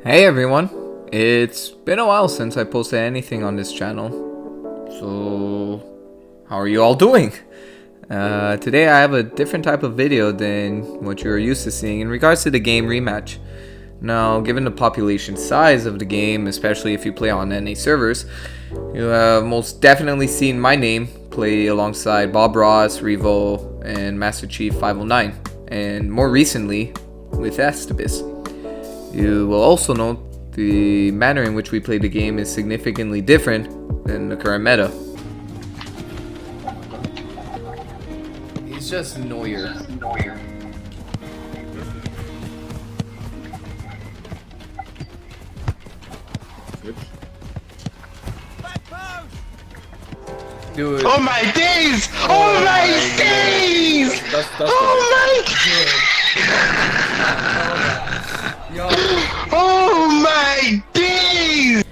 Hey everyone, it's been a while since I posted anything on this channel, so how are you all doing? Today I have a different type of video than what you're used to seeing in regards to the game Rematch. Now, given the population size of the game, especially if you play on NA servers, you have most definitely seen my name play alongside Bob Ross, Revo, and Master Chief 509, and more recently with Estabis. You will also note the manner in which we play the game is significantly different than the current meta. He's just Neuer. Dude. Oh my days! Oh my days! Oh my Oh my days!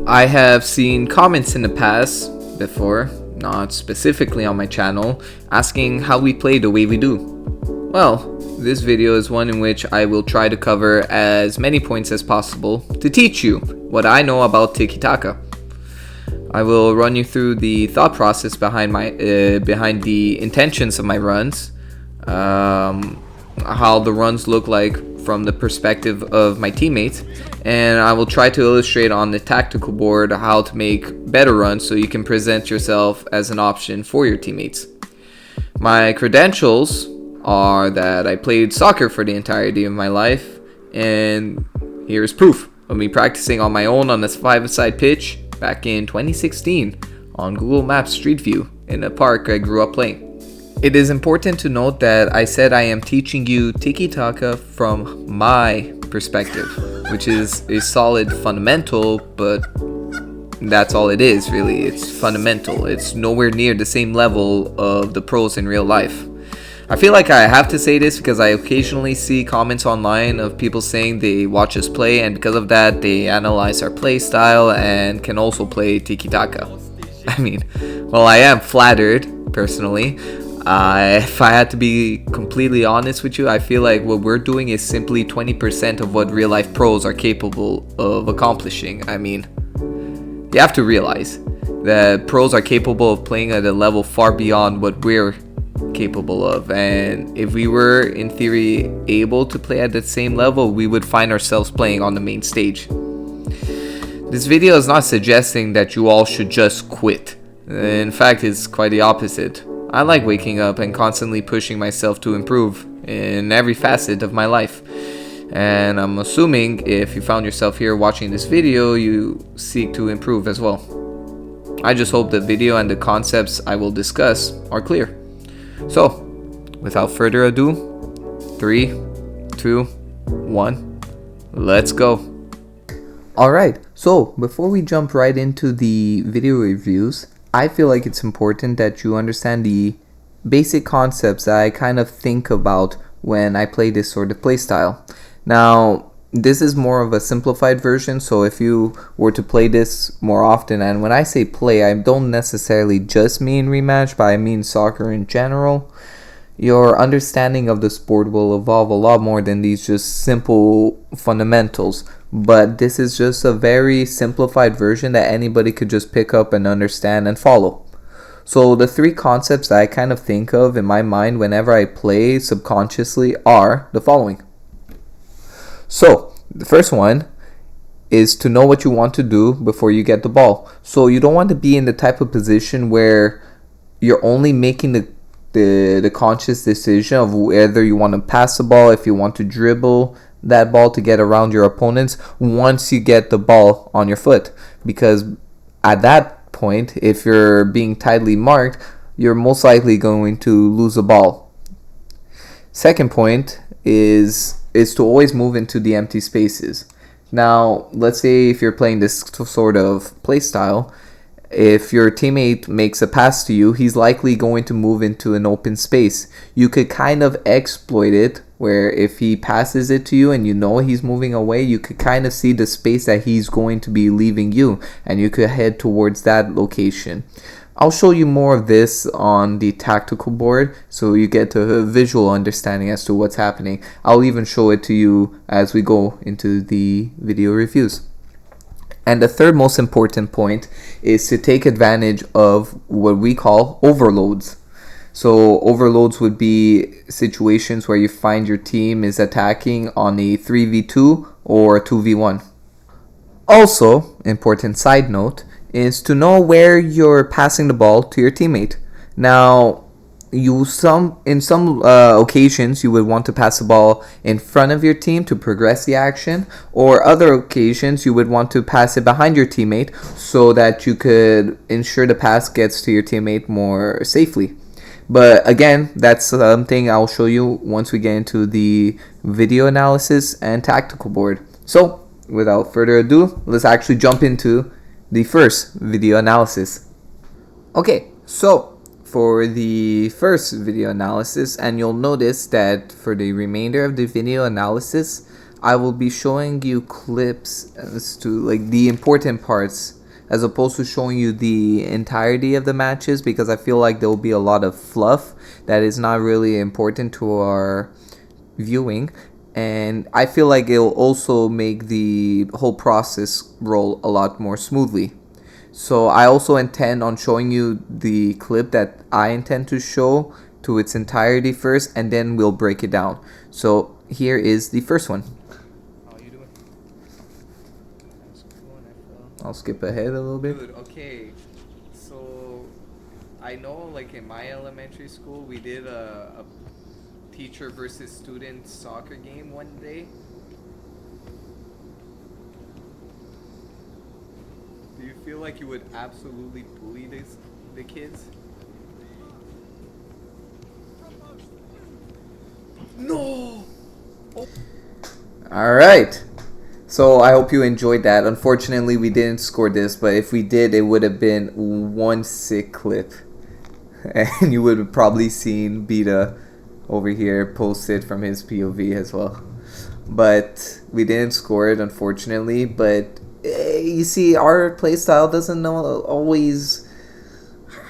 I have seen comments in the past before, not specifically on my channel, asking how we play the way we do. Well, this video is one in which I will try to cover as many points as possible to teach you what I know about Tiki-Taka. I will run you through the thought process behind the intentions of my runs, how the runs look like from the perspective of my teammates, and I will try to illustrate on the tactical board how to make better runs so you can present yourself as an option for your teammates. My credentials are that I played soccer for the entirety of my life, and here's proof of me practicing on my own on this 5-a-side pitch back in 2016 on Google Maps Street View in a park I grew up playing. It is important to note that I said I am teaching you Tiki-Taka from my perspective, which is a solid fundamental, but that's all it is really. It's fundamental. It's nowhere near the same level of the pros in real life. I feel like I have to say this because I occasionally see comments online of people saying they watch us play, and because of that they analyze our play style and can also play Tiki-Taka. I mean, well, I am flattered personally. If I had to be completely honest with you, I feel like what we're doing is simply 20% of what real life pros are capable of accomplishing. I mean, you have to realize that pros are capable of playing at a level far beyond what we're capable of, and if we were in theory able to play at that same level, we would find ourselves playing on the main stage. This video is not suggesting that you all should just quit. In fact, it's quite the opposite. I like waking up and constantly pushing myself to improve in every facet of my life, and I'm assuming if you found yourself here watching this video, you seek to improve as well. I just hope the video and the concepts I will discuss are clear. So, without further ado, 3, 2, 1, let's go. Alright, so before we jump right into the video reviews, I feel like it's important that you understand the basic concepts that I kind of think about when I play this sort of playstyle. Now, this is more of a simplified version, so if you were to play this more often, and when I say play, I don't necessarily just mean Rematch, but I mean soccer in general, your understanding of the sport will evolve a lot more than these just simple fundamentals. But this is just a very simplified version that anybody could just pick up and understand and follow. So the three concepts that I kind of think of in my mind whenever I play subconsciously are the following. So, the first one is to know what you want to do before you get the ball. So you don't want to be in the type of position where you're only making the conscious decision of whether you want to pass the ball, if you want to dribble that ball to get around your opponents once you get the ball on your foot. Because at that point, if you're being tightly marked, you're most likely going to lose the ball. Second point is to always move into the empty spaces. Now, let's say if you're playing this sort of play style, if your teammate makes a pass to you, he's likely going to move into an open space. You could kind of exploit it, where if he passes it to you and you know he's moving away, you could kind of see the space that he's going to be leaving you, and you could head towards that location. I'll show you more of this on the tactical board so you get a visual understanding as to what's happening. I'll even show it to you as we go into the video reviews. And the third most important point is to take advantage of what we call overloads. So overloads would be situations where you find your team is attacking on a 3v2 or a 2v1. Also, important side note is to know where you're passing the ball to your teammate. Now, in some occasions you would want to pass the ball in front of your team to progress the action, or other occasions you would want to pass it behind your teammate so that you could ensure the pass gets to your teammate more safely. But again, that's something I'll show you once we get into the video analysis and tactical board. So without further ado, let's actually jump into the first video analysis. Okay, so for the first video analysis, and you'll notice that for the remainder of the video analysis, I will be showing you clips as to like the important parts, as opposed to showing you the entirety of the matches, because I feel like there will be a lot of fluff that is not really important to our viewing, and I feel like it'll also make the whole process roll a lot more smoothly. So I also intend on showing you the clip that I intend to show to its entirety first, and then we'll break it down. So here is the first one. How you doing? I'll skip ahead a little bit. Dude, okay. So I know like in my elementary school we did a teacher versus student soccer game one day. Do you feel like you would absolutely bully the kids? No! Alright, so I hope you enjoyed that. Unfortunately, we didn't score this, but if we did, it would have been one sick clip. And you would have probably seen Beta over here posted from his POV as well. But we didn't score it, unfortunately. But you see, our playstyle doesn't always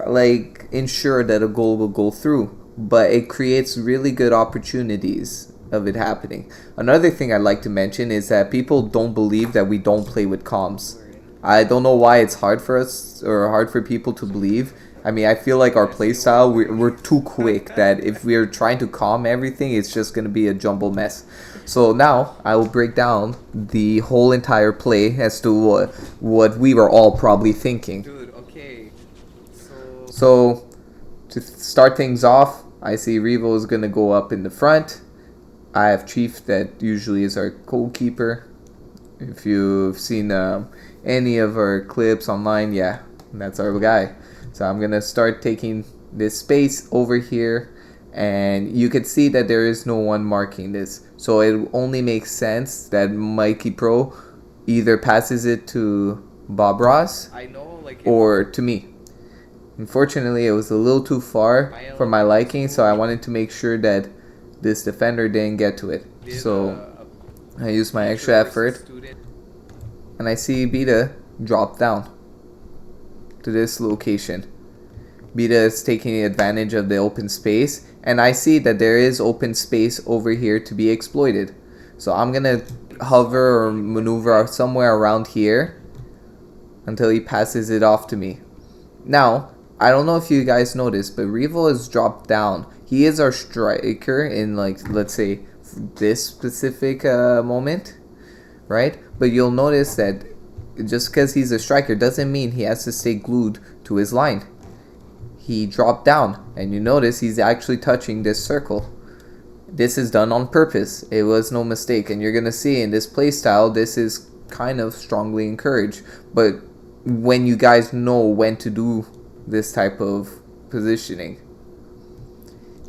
like ensure that a goal will go through, but it creates really good opportunities of it happening. Another thing I'd like to mention is that people don't believe that we don't play with comms. I don't know why it's hard for us or hard for people to believe. I mean, I feel like our playstyle, we're too quick that if we're trying to calm everything, it's just going to be a jumble mess. So now I will break down the whole entire play as to what we were all probably thinking. Dude, okay. So to start things off, I see Revo is going to go up in the front. I have Chief that usually is our goalkeeper. If you've seen any of our clips online, yeah, that's our guy. So I'm going to start taking this space over here, and you can see that there is no one marking this. So it only makes sense that Mikey Pro either passes it to Bob Ross or to me. Unfortunately, it was a little too far for my liking, so I wanted to make sure that this defender didn't get to it. So I used my extra effort, and I see Beta drop down to this location. Beta is taking advantage of the open space, and I see that there is open space over here to be exploited. So I'm gonna hover or maneuver somewhere around here until he passes it off to me. Now, I don't know if you guys noticed, but Revo has dropped down. He is our striker in, like, let's say this specific moment, right? But you'll notice that just because he's a striker doesn't mean he has to stay glued to his line. He dropped down, and you notice he's actually touching this circle. This is done on purpose. It was no mistake, and you're gonna see in this playstyle this is kind of strongly encouraged. But when you guys know when to do this type of positioning,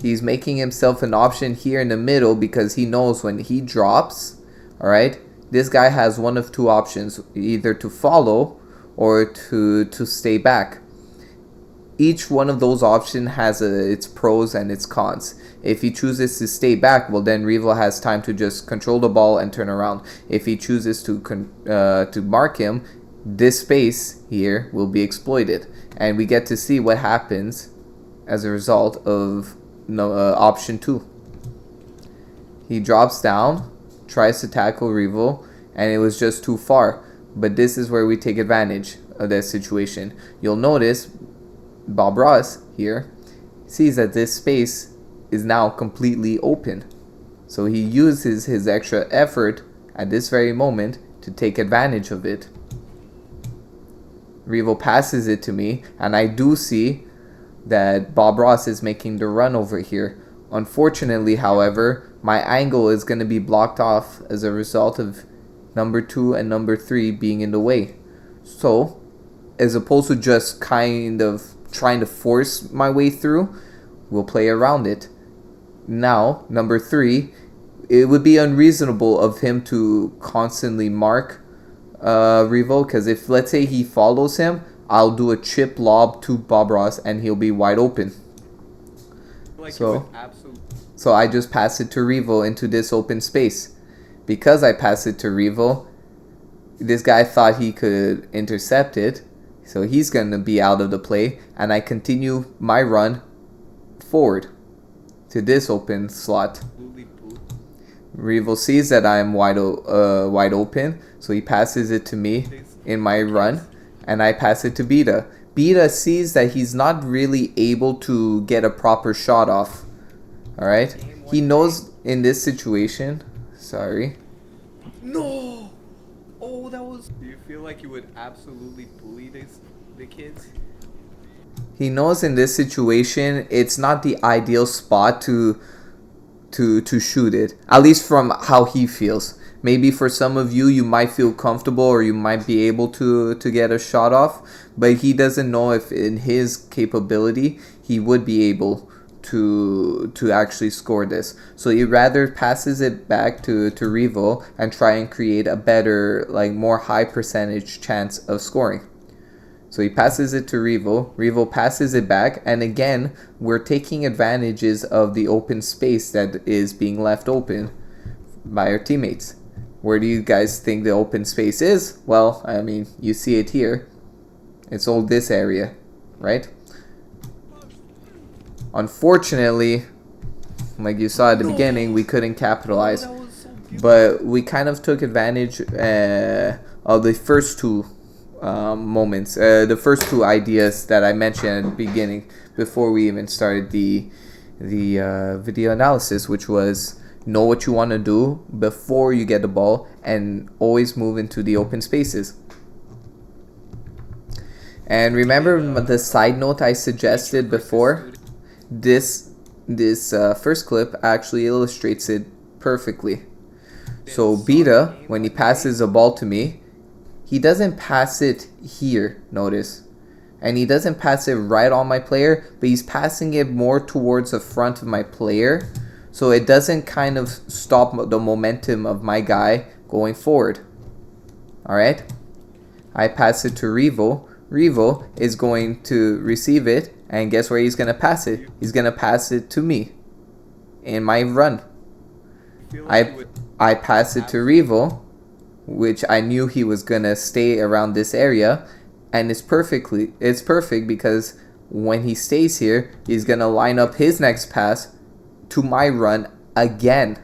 he's making himself an option here in the middle because he knows when he drops, alright, this guy has one of two options, either to follow or to stay back. Each one of those options has its pros and its cons. If he chooses to stay back, well, then Revo has time to just control the ball and turn around. If he chooses to mark him, this space here will be exploited, and we get to see what happens as a result of option 2. He drops down, tries to tackle Revo, and it was just too far. But this is where we take advantage of that situation. You'll notice Bob Ross here sees that this space is now completely open. So he uses his extra effort at this very moment to take advantage of it. Revo passes it to me, and I do see that Bob Ross is making the run over here. Unfortunately, however, my angle is going to be blocked off as a result of number 2 and number 3 being in the way. So, as opposed to just kind of trying to force my way through, we'll play around it. Now, number 3, it would be unreasonable of him to constantly mark Revo, because if, let's say, he follows him, I'll do a chip lob to Bob Ross and he'll be wide open. Like So I just pass it to Revo into this open space. Because I pass it to Revo, this guy thought he could intercept it, so he's going to be out of the play, and I continue my run forward to this open slot. Revo sees that I am wide open, so he passes it to me in my run, and I pass it to Beta. Beta sees that he's not really able to get a proper shot off. Alright? He knows in this situation... Sorry. No! Oh, that was... Do you feel like you would absolutely bully the kids? He knows in this situation it's not the ideal spot to shoot it. At least from how he feels. Maybe for some of you, you might feel comfortable or you might be able to get a shot off. But he doesn't know if in his capability, he would be able to actually score this. So he rather passes it back to Revo and try and create a better, like more high percentage chance of scoring. So he passes it to Revo. Revo passes it back, and again, we're taking advantages of the open space that is being left open by our teammates. Where do you guys think the open space is? Well, I mean, you see it here. It's all this area, right? Unfortunately, like you saw at the beginning, we couldn't capitalize. But we kind of took advantage of the first two moments, the first two ideas that I mentioned at the beginning before we even started the video analysis, which was know what you want to do before you get the ball and always move into the open spaces. And remember the side note I suggested before? This first clip actually illustrates it perfectly. So Beta, when he passes a ball to me, he doesn't pass it here, notice. And he doesn't pass it right on my player, but he's passing it more towards the front of my player, so it doesn't kind of stop the momentum of my guy going forward. Alright? I pass it to Revo. Revo is going to receive it, and guess where he's going to pass it? He's going to pass it to me in my run. I pass it to Revo, which I knew he was going to stay around this area, and it's perfect because when he stays here, he's going to line up his next pass to my run again.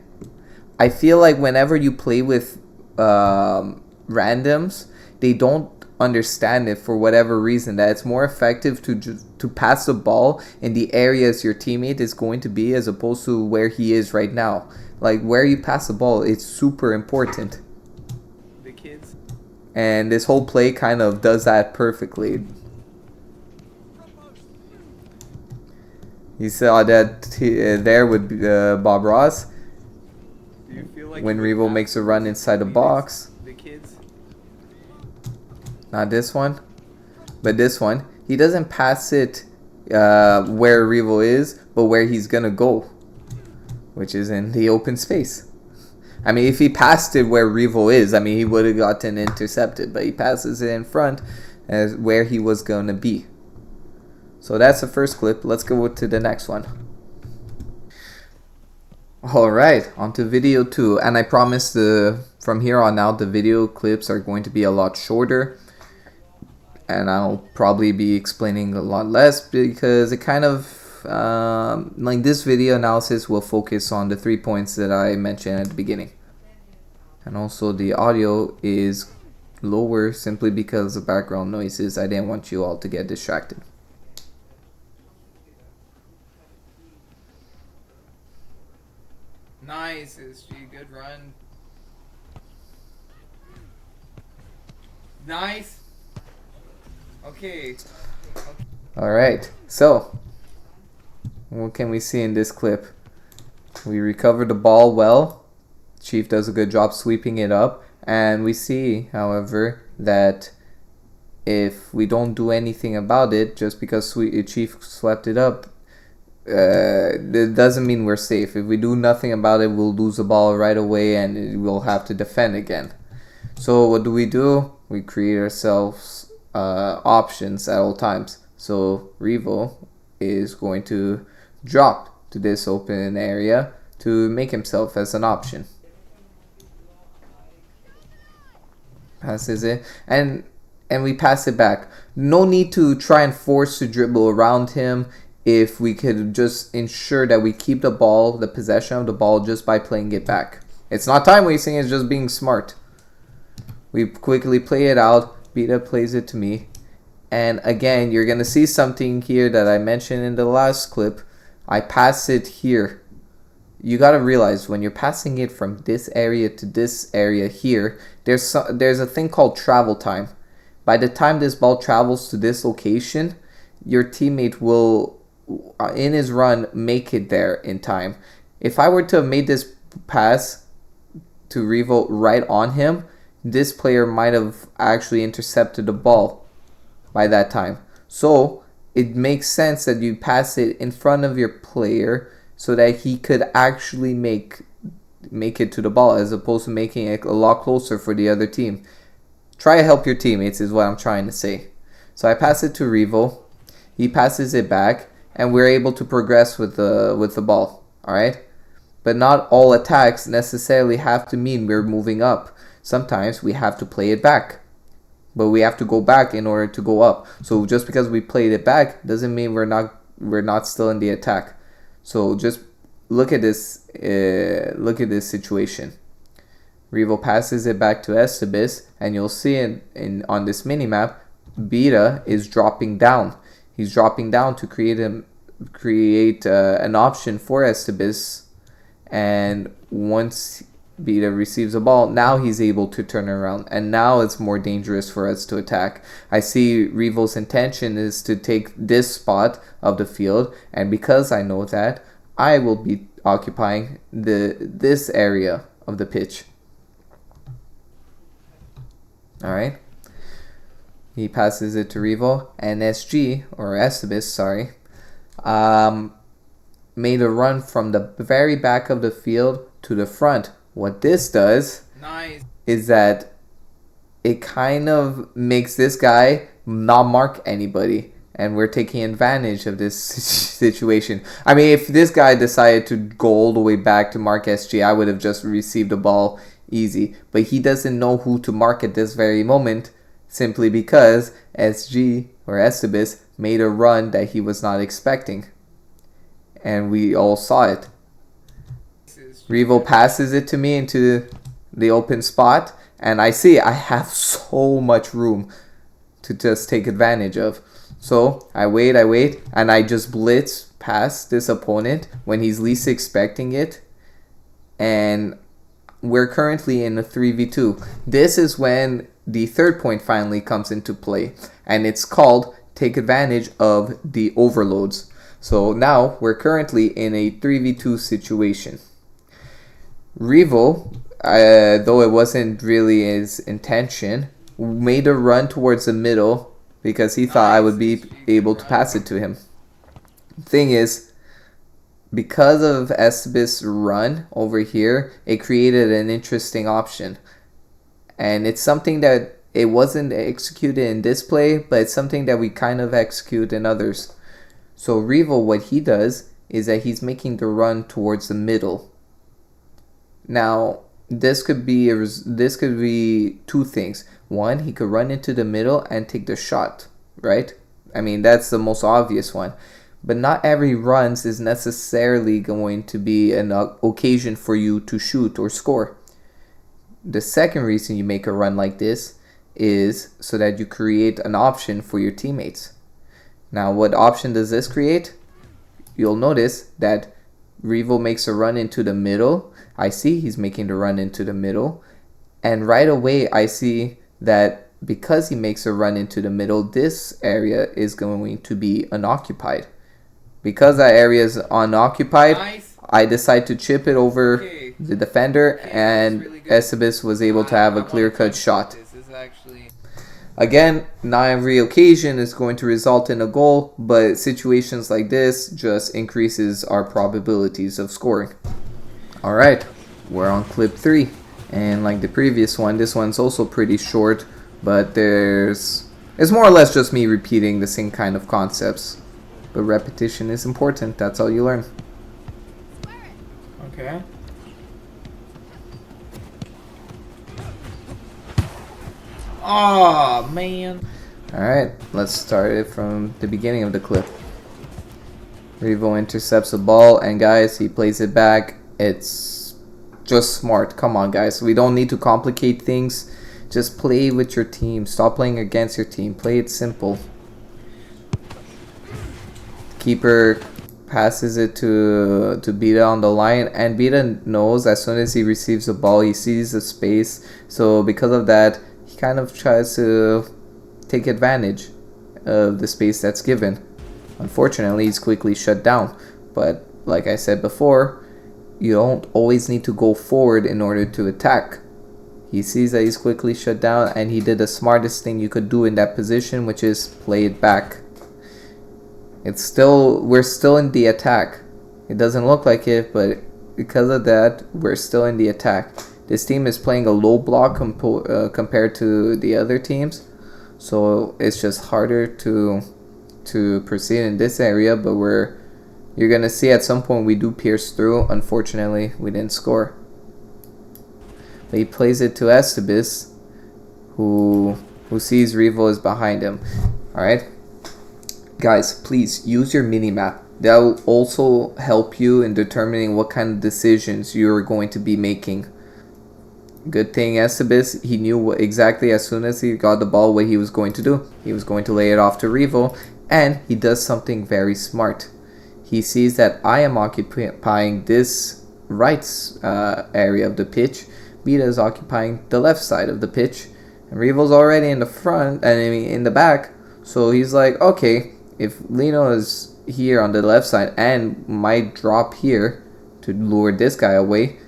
I feel like whenever you play with randoms, they don't understand it for whatever reason, that it's more effective to pass the ball in the areas your teammate is going to be as opposed to where he is right now. Like where you pass the ball, it's super important. The kids. And this whole play kind of does that perfectly. You saw that there with Bob Ross. Do you feel like when Revo makes a run inside the box. The kids. Not this one, but this one. He doesn't pass it where Revo is, but where he's gonna go, which is in the open space. I mean, if he passed it where Revo is, I mean, he would have gotten intercepted, but he passes it in front as where he was gonna be. So that's the first clip. Let's go to the next one. Alright, on to video 2. And I promise from here on out, the video clips are going to be a lot shorter. and I'll probably be explaining a lot less because it kind of like this video analysis will focus on the 3 points that I mentioned at the beginning. And also the audio is lower simply because of background noises. I didn't want you all to get distracted. Nice, SG. Good run. Nice. Okay. Alright, so what can we see in this clip? We recovered the ball well. Chief does a good job sweeping it up. And we see, however, that if we don't do anything about it, just because Chief swept it up, it doesn't mean we're safe. If we do nothing about it, we'll lose the ball right away and we'll have to defend again. So what do? We create ourselves options at all times. So Revo is going to drop to this open area to make himself as an option. Passes it, and we pass it back. No need to try and force to dribble around him if we could just ensure that we keep the ball, the possession of the ball, just by playing it back. It's not time wasting, it's just being smart. We quickly play it out. Beta plays it to me. And again, you're going to see something here that I mentioned in the last clip. I pass it here. You got to realize when you're passing it from this area to this area here, there's a thing called travel time. By the time this ball travels to this location, your teammate will, in his run, make it there in time. If I were to have made this pass to Revo right on him, this player might have actually intercepted the ball by that time. So it makes sense that you pass it in front of your player so that he could actually make it to the ball, as opposed to making it a lot closer for the other team. Try to help your teammates is what I'm trying to say. So I pass it to Revo. He passes it back, and we're able to progress with the ball. All right, but not all attacks necessarily have to mean we're moving up. Sometimes we have to play it back, but we have to go back in order to go up. So just because we played it back doesn't mean we're not still in the attack. So just look at this situation. Revo passes it back to Estebis, and you'll see on this minimap, Beta is dropping down. He's dropping down to create an option for Estebis, and once Beta receives a ball, now he's able to turn around, and now it's more dangerous for us to attack. I see Revo's intention is to take this spot of the field, and because I know that, I will be occupying this area of the pitch. Alright. He passes it to Revo, and SG, or Estebis, sorry, made a run from the very back of the field to the front. What this does is that it kind of makes this guy not mark anybody, and we're taking advantage of this situation. I mean, if this guy decided to go all the way back to mark SG, I would have just received the ball easy. But he doesn't know who to mark at this very moment, simply because SG, or Estebis, made a run that he was not expecting. And we all saw it. Revo passes it to me into the open spot, and I see I have so much room to just take advantage of. So I wait, and I just blitz past this opponent when he's least expecting it. And we're currently in a 3v2. This is when the third point finally comes into play, and it's called take advantage of the overloads. So now we're currently in a 3v2 situation. Revo, though it wasn't really his intention, made a run towards the middle because he thought I would be able to pass it to him. Thing is, because of Estebis' run over here, it created an interesting option. And it's something that it wasn't executed in this play, but it's something that we kind of execute in others. So Revo, what he does is that he's making the run towards the middle. Now, this could be two things. One, he could run into the middle and take the shot, right? I mean, that's the most obvious one. But not every runs is necessarily going to be an occasion for you to shoot or score. The second reason you make a run like this is so that you create an option for your teammates. Now, what option does this create? You'll notice that Revo makes a run into the middle. I see he's making the run into the middle. And right away, I see that because he makes a run into the middle, this area is going to be unoccupied. Because that area is unoccupied, Nice. I decide to chip it over Okay. the defender, Okay, and that's really good. Estabis was able to have a clear-cut shot. This is actually Again, not every occasion is going to result in a goal, but situations like this just increases our probabilities of scoring. Alright, we're on clip 3. And like the previous one, this one's also pretty short, but it's more or less just me repeating the same kind of concepts. But repetition is important, that's how you learn. okay. Oh man. Alright, let's start it from the beginning of the clip. Revo intercepts the ball, and guys, he plays it back. It's just smart. Come on, guys. We don't need to complicate things. Just play with your team. Stop playing against your team. Play it simple. Keeper passes it to Beta on the line, and Beta knows as soon as he receives the ball, he sees the space. So because of that, he kind of tries to take advantage of the space that's given. Unfortunately, he's quickly shut down. But like I said before, you don't always need to go forward in order to attack. He sees that he's quickly shut down, and he did the smartest thing you could do in that position, which is play it back. We're still in the attack. It doesn't look like it, but because of that, we're still in the attack. This team is playing a low block compared to the other teams, so it's just harder to proceed in this area. But you're gonna see at some point we do pierce through. Unfortunately, we didn't score. But he plays it to Estabis, who sees Revo is behind him. All right. Guys, please use your mini-map. That will also help you in determining what kind of decisions you're going to be making. Good thing Estabis, he knew exactly as soon as he got the ball what he was going to do. He was going to lay it off to Revo, and he does something very smart. He sees that I am occupying this right area of the pitch. Beta is occupying the left side of the pitch, and Revo's already in the front, and I mean in the back. So he's like, okay, if Lino is here on the left side and might drop here to lure this guy away,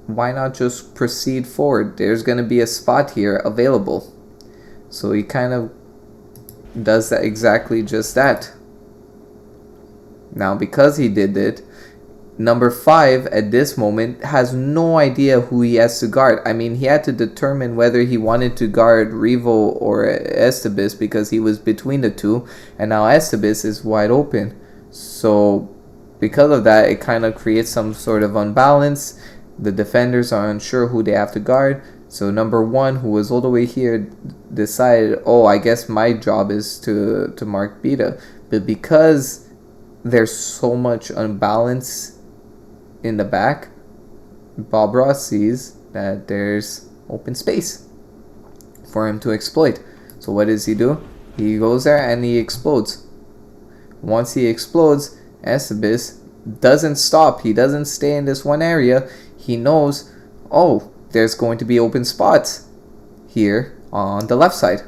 why not just proceed forward? There's going to be a spot here available. So he kind of does that, exactly just that. Now, because he did it, number 5 at this moment has no idea who he has to guard. I mean, he had to determine whether he wanted to guard Revo or Estabis because he was between the two, and now Estabis is wide open. So because of that, it kind of creates some sort of unbalance. The defenders are unsure who they have to guard. So number 1, who was all the way here, decided, oh, I guess my job is to mark Beta. But because there's so much unbalance in the back, Bob Ross sees that there's open space for him to exploit. So what does he do? He goes there and he explodes. Once he explodes, Estabis doesn't stop. He doesn't stay in this one area. He knows, oh, there's going to be open spots here on the left side.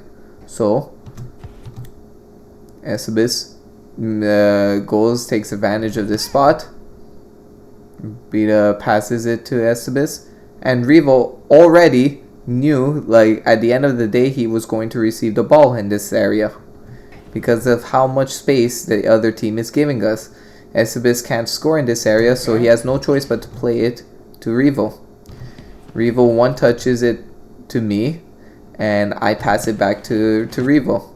So Estabis takes advantage of this spot. Beta passes it to Estabis, and Revo already knew, like, at the end of the day, he was going to receive the ball in this area because of how much space the other team is giving us. Estabis can't score in this area, so he has no choice but to play it to Revo. Revo one touches it to me, and I pass it back to Revo.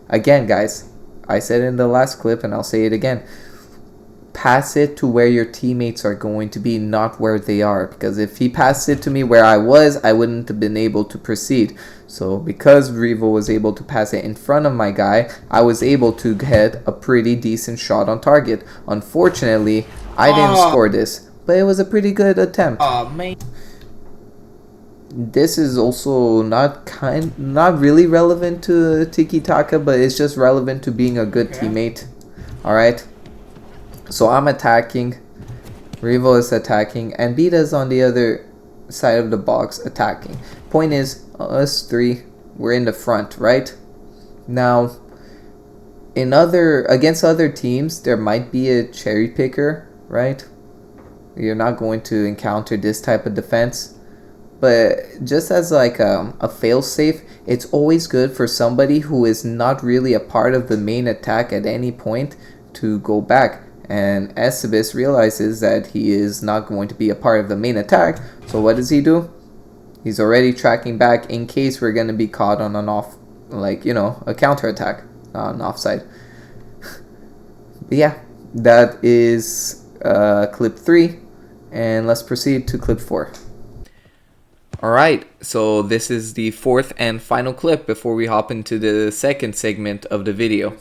Again, guys, I said in the last clip, and I'll say it again. pass it to where your teammates are going to be, not where they are. Because if he passed it to me where I was, I wouldn't have been able to proceed. So because Revo was able to pass it in front of my guy, I was able to get a pretty decent shot on target. Unfortunately, I didn't score this, but it was a pretty good attempt. Man. This is also not really relevant to Tiki-Taka, but it's just relevant to being a good teammate. Alright? So I'm attacking, Revo is attacking, and Beta's on the other side of the box attacking. Point is, us three, we're in the front, right? Now, against other teams, there might be a cherry picker, right? You're not going to encounter this type of defense. But just as like a failsafe, it's always good for somebody who is not really a part of the main attack at any point to go back. And Estebis realizes that he is not going to be a part of the main attack. So what does he do? He's already tracking back in case we're going to be caught on an a counter attack, not an offside. But yeah, that is clip 3. And let's proceed to clip 4. Alright, so this is the 4th and final clip before we hop into the second segment of the video.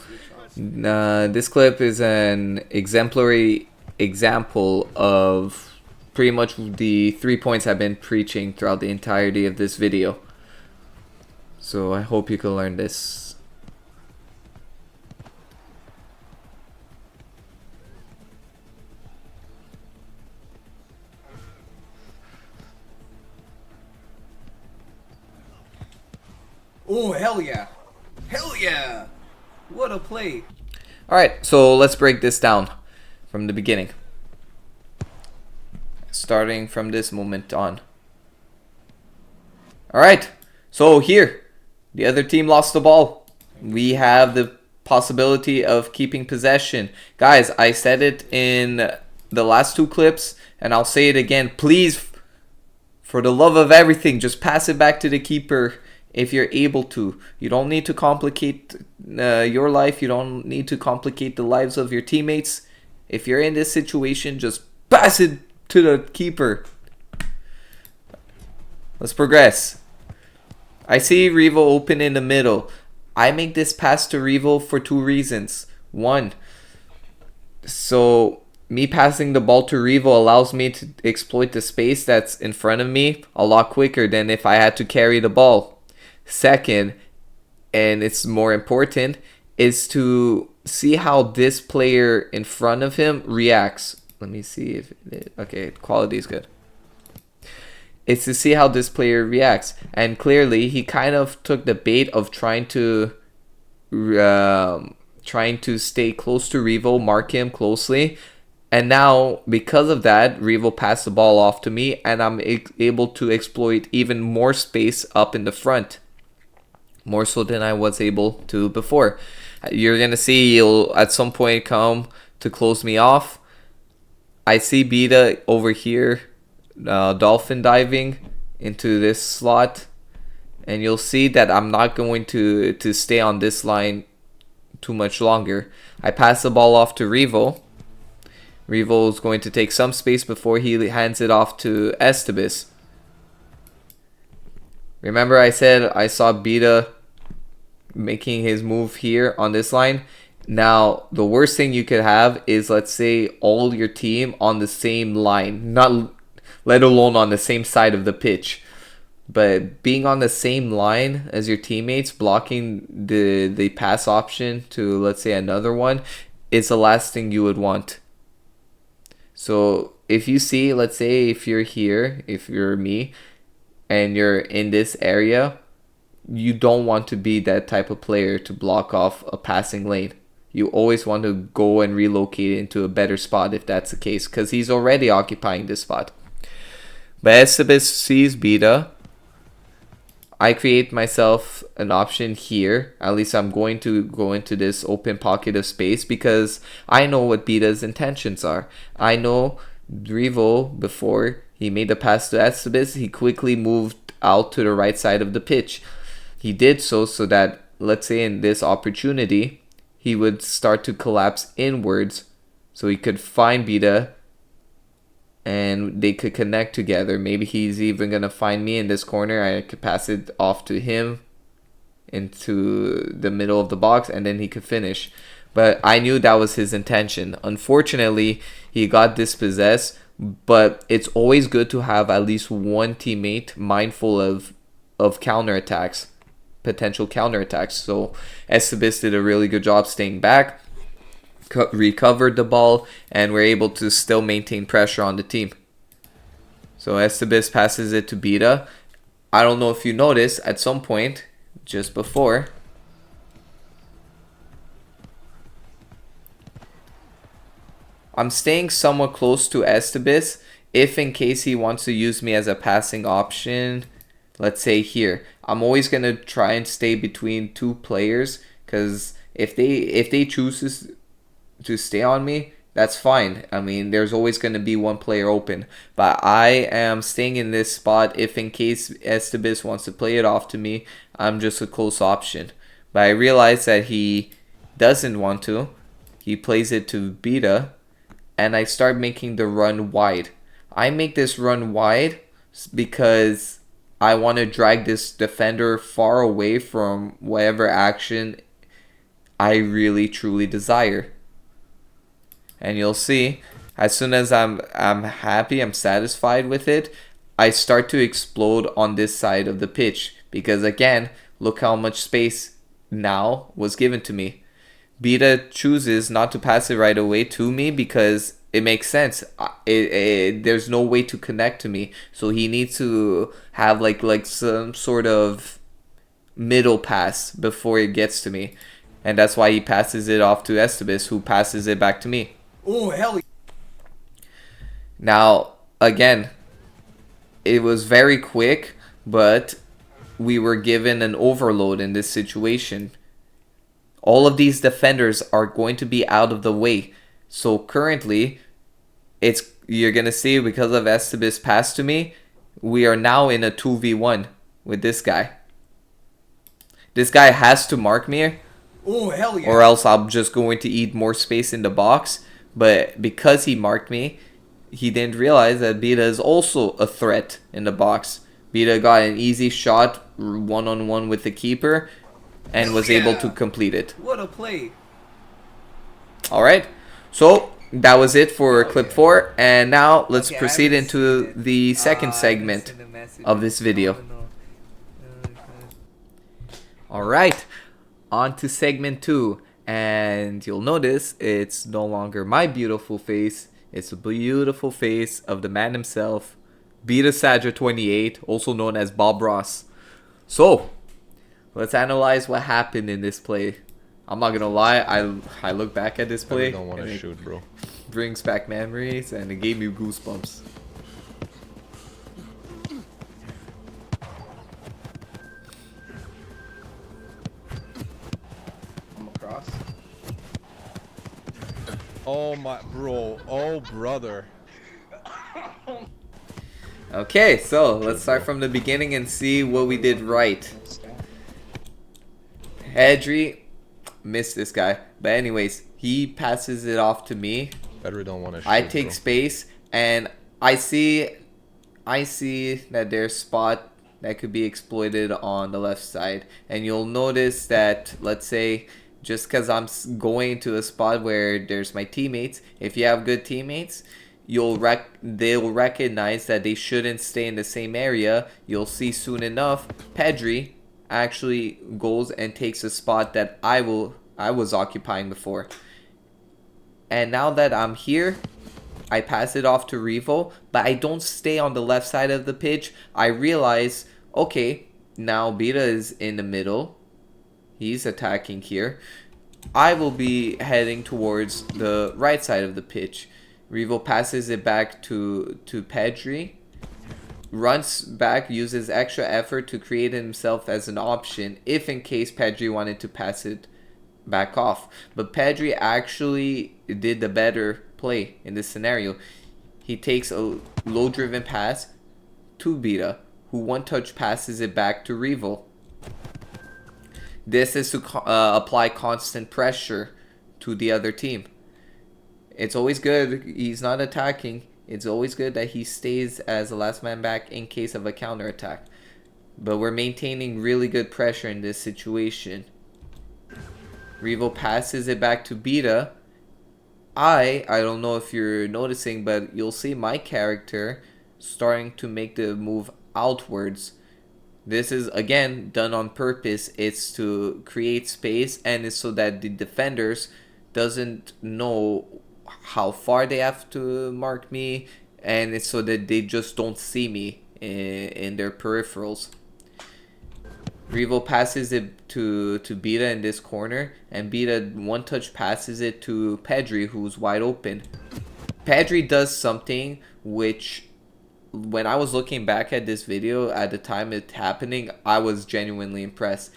This clip is an exemplary example of pretty much the 3 points I've been preaching throughout the entirety of this video. So I hope you can learn this. Oh, hell yeah. Hell yeah. What a play. Alright, so let's break this down from the beginning. Starting from this moment on. Alright, so here, the other team lost the ball. We have the possibility of keeping possession. Guys, I said it in the last 2 clips, and I'll say it again. Please, for the love of everything, just pass it back to the keeper. If you're able to, you don't need to complicate your life. You don't need to complicate the lives of your teammates. If you're in this situation, just pass it to the keeper. Let's progress. I see Revo open in the middle. I make this pass to Revo for 2 reasons. 1, so me passing the ball to Revo allows me to exploit the space that's in front of me a lot quicker than if I had to carry the ball. Second, and it's more important, is to see how this player in front of him reacts. Let me see if okay, quality is good. It's to see how this player reacts, and clearly he kind of took the bait of trying to stay close to Revo, mark him closely, and now because of that, Revo passed the ball off to me, and I'm able to exploit even more space up in the front. More so than I was able to before. You're gonna see he'll at some point come to close me off. I see Beta over here, dolphin diving into this slot, and you'll see that I'm not going to stay on this line too much longer. I pass the ball off to Revo. Revo is going to take some space before he hands it off to Estebis. Remember I said I saw Beta making his move here on this line. Now, the worst thing you could have is, let's say, all your team on the same line, not let alone on the same side of the pitch. But being on the same line as your teammates, blocking the pass option to, let's say, another one, is the last thing you would want. So if you see, let's say if you're here, if you're me, and you're in this area, you don't want to be that type of player to block off a passing lane. You always want to go and relocate into a better spot if that's the case, because he's already occupying this spot. But Estebis sees Beta. I create myself an option here. At least I'm going to go into this open pocket of space because I know what Beta's intentions are. I know Revo, before he made the pass to Estebis, he quickly moved out to the right side of the pitch. He did so that, let's say in this opportunity, he would start to collapse inwards So he could find Beta and they could connect together. Maybe he's even gonna find me in this corner. I could pass it off to him into the middle of the box, and then he could finish. But I knew that was his intention. Unfortunately, he got dispossessed, but it's always good to have at least one teammate mindful of counterattacks, potential counterattacks. So Estabis did a really good job staying back, recovered the ball, and we're able to still maintain pressure on the team. So Estabis passes it to Beta. I don't know if you noticed, at some point, just before, I'm staying somewhat close to Estabis if in case he wants to use me as a passing option. Let's say here, I'm always going to try and stay between two players, because if they choose to stay on me, that's fine. I mean, there's always going to be one player open, but I am staying in this spot if in case Estabis wants to play it off to me. I'm just a close option. But I realize that he doesn't want to. He plays it to Beta, and I start making the run wide. I make this run wide because I want to drag this defender far away from whatever action I really truly desire. And you'll see, as soon as I'm happy, I'm satisfied with it, I start to explode on this side of the pitch. Because again, look how much space now was given to me. Beta chooses not to pass it right away to me because it makes sense. There's no way to connect to me. So he needs to have like some sort of middle pass before it gets to me. And that's why he passes it off to Estabis, who passes it back to me. Oh, hell yeah. Now, again, it was very quick, but we were given an overload in this situation. All of these defenders are going to be out of the way. So currently, you're going to see, because of Estabis' pass to me, we are now in a 2v1 with this guy. This guy has to mark me, Oh, hell yeah. or else I'm just going to eat more space in the box. But because he marked me, he didn't realize that Beta is also a threat in the box. Beta got an easy shot one-on-one with the keeper and was able to complete it. What a play. Alright, so that was it for clip 4. And now let's Okay, I proceed haven't into seen it. the second I segment haven't seen the message. of this video. Oh, no. Alright, on to segment 2. And you'll notice it's no longer my beautiful face. It's the beautiful face of the man himself, Beta Sadger 28, also known as Bob Ross. So, let's analyze what happened in this play. I'm not gonna lie, I look back at this play I don't want and to it shoot, bro. brings back memories and it gave me goosebumps. I'm across. Oh my, bro. Oh brother. Okay, so let's start from the beginning and see what we did right. Hedry missed this guy, but anyways, he passes it off to me. Better don't want to shoot. I take bro. space and I see that there's spot that could be exploited on the left side, and you'll notice that, let's say, just because I'm going to a spot where there's my teammates, if you have good teammates, they'll recognize that they shouldn't stay in the same area. You'll see soon enough, Pedri actually goes and takes a spot that I was occupying before. And now that I'm here, I pass it off to Revo, but I don't stay on the left side of the pitch. I realize, okay, now Beta is in the middle. He's attacking here. I will be heading towards the right side of the pitch. Revo passes it back to Pedri. Runs back, uses extra effort to create himself as an option if in case Pedri wanted to pass it back off. But Pedri actually did the better play in this scenario. He takes a low driven pass to Beta, who one touch passes it back to Revo. This is to apply constant pressure to the other team. It's always good. He's not attacking. It's always good that he stays as the last man back in case of a counterattack. But we're maintaining really good pressure in this situation. Revo passes it back to Beta. I don't know if you're noticing, but you'll see my character starting to make the move outwards. This is again done on purpose. It's to create space, and it's so that the defenders doesn't know how far they have to mark me, and it's so that they just don't see me in their peripherals. Revo passes it to Beta in this corner, and Beta one touch passes it to Pedri, who's wide open. Pedri does something which, when I was looking back at this video at the time it happening, I was genuinely impressed.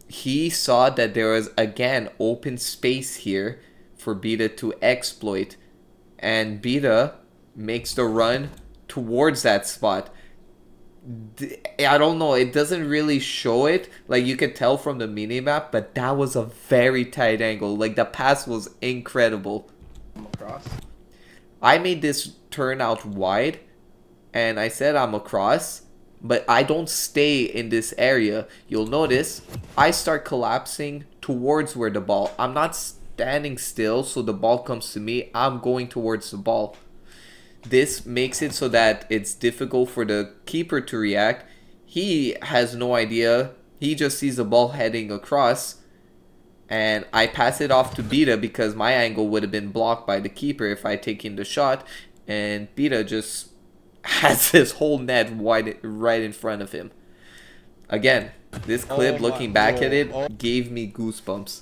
He saw that there was again open space here for Beta to exploit, and Beta makes the run towards that spot. I don't know, it doesn't really show it, like you could tell from the minimap, but that was a very tight angle. Like the pass was incredible. Across. I made this turn out wide, and I said I'm across, but I don't stay in this area. You'll notice I start collapsing towards where the ball. I'm not standing still so the ball comes to me. I'm going towards the ball. This makes it so that it's difficult for the keeper to react. He has no idea. He just sees the ball heading across, and I pass it off to Beta because my angle would have been blocked by the keeper if I had taken the shot, and Beta just has his whole net wide right in front of him. Again, this clip, looking back at it, gave me goosebumps.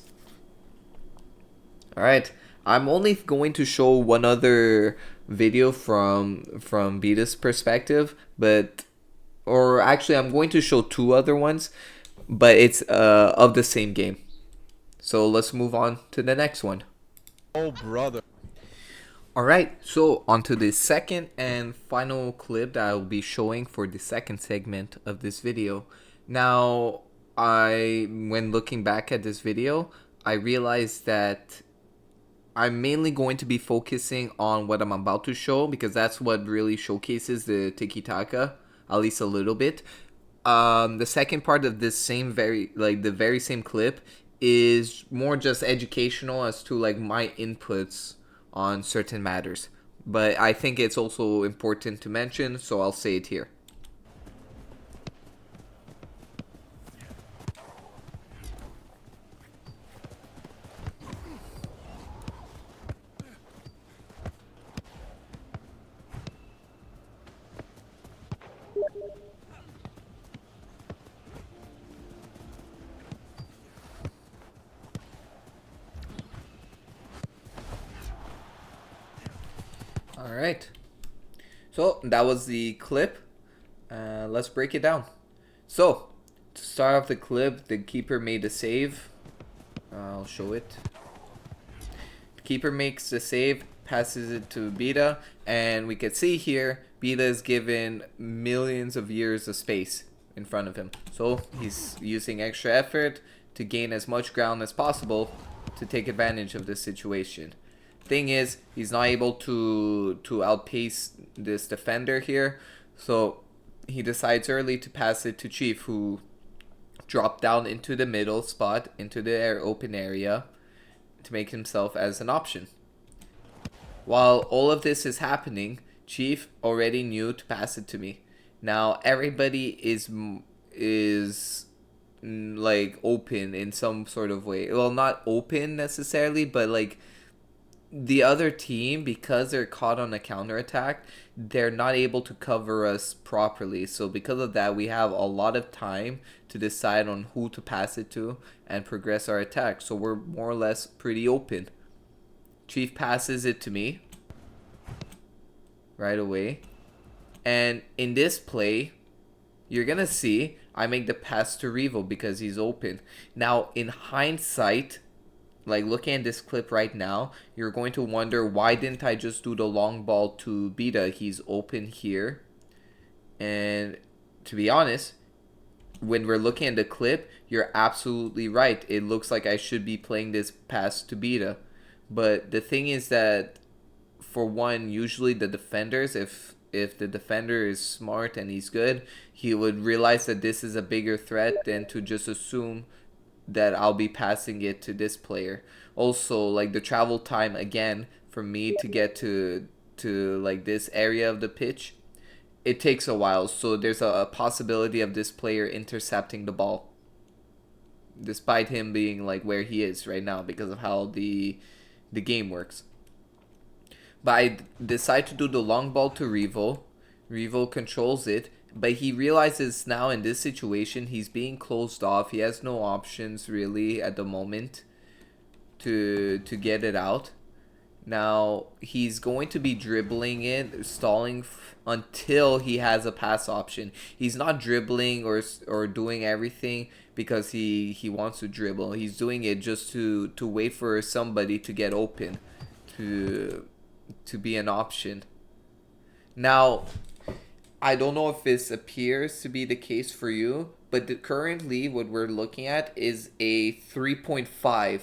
Alright, I'm only going to show one other video from Beta's perspective, or actually I'm going to show two other ones, but it's of the same game. So let's move on to the next one. Oh, brother. Alright, so on to the second and final clip that I'll be showing for the second segment of this video. Now, when looking back at this video, I realized that I'm mainly going to be focusing on what I'm about to show, because that's what really showcases the Tiki-Taka, at least a little bit. The second part of this the very same clip is more just educational as to like my inputs on certain matters. But I think it's also important to mention, so I'll say it here. Alright, so that was the clip. Let's break it down. So, to start off the clip, the keeper made a save. I'll show it. The keeper makes the save, passes it to Beta, and we can see here, Beta is given millions of years of space in front of him. So, he's using extra effort to gain as much ground as possible to take advantage of this situation. Thing is, he's not able to outpace this defender here, so he decides early to pass it to Chief, who dropped down into the middle spot, into the open area, to make himself as an option. While all of this is happening, Chief already knew to pass it to me. Now everybody is like open in some sort of way. Well, not open necessarily, but like the other team, because they're caught on a counterattack, they're not able to cover us properly. So because of that, we have a lot of time to decide on who to pass it to and progress our attack. So we're more or less pretty open. Chief passes it to me right away. And in this play, you're going to see I make the pass to Revo because he's open. Now, in hindsight, like looking at this clip right now, you're going to wonder, why didn't I just do the long ball to Beta? He's open here. And to be honest, when we're looking at the clip, you're absolutely right. It looks like I should be playing this pass to Beta. But the thing is that, for one, usually the defenders, if the defender is smart and he's good, he would realize that this is a bigger threat than to just assume that I'll be passing it to this player. Also, like the travel time again for me to get to like this area of the pitch, it takes a while. So there's a possibility of this player intercepting the ball, despite him being like where he is right now because of how the game works. But I decide to do the long ball to Revo. Revo controls it, but he realizes now in this situation he's being closed off. He has no options really at the moment to get it out. Now he's going to be dribbling it, stalling until he has a pass option. He's not dribbling or doing everything because he wants to dribble. He's doing it just to wait for somebody to get open, to be an option. Now, I don't know if this appears to be the case for you, but currently what we're looking at is a 3.5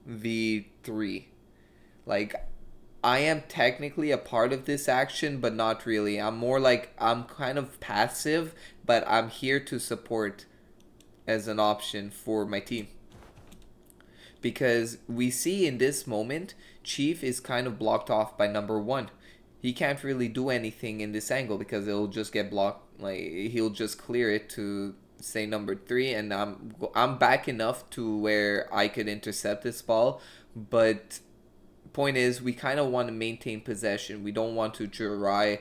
v3. Like, I am technically a part of this action, but not really. I'm more like, I'm kind of passive, but I'm here to support as an option for my team. Because we see in this moment, Chief is kind of blocked off by number 1. He can't really do anything in this angle because it'll just get blocked. Like, he'll just clear it to say number 3, and I'm back enough to where I could intercept this ball. But point is, we kind of want to maintain possession. We don't want to try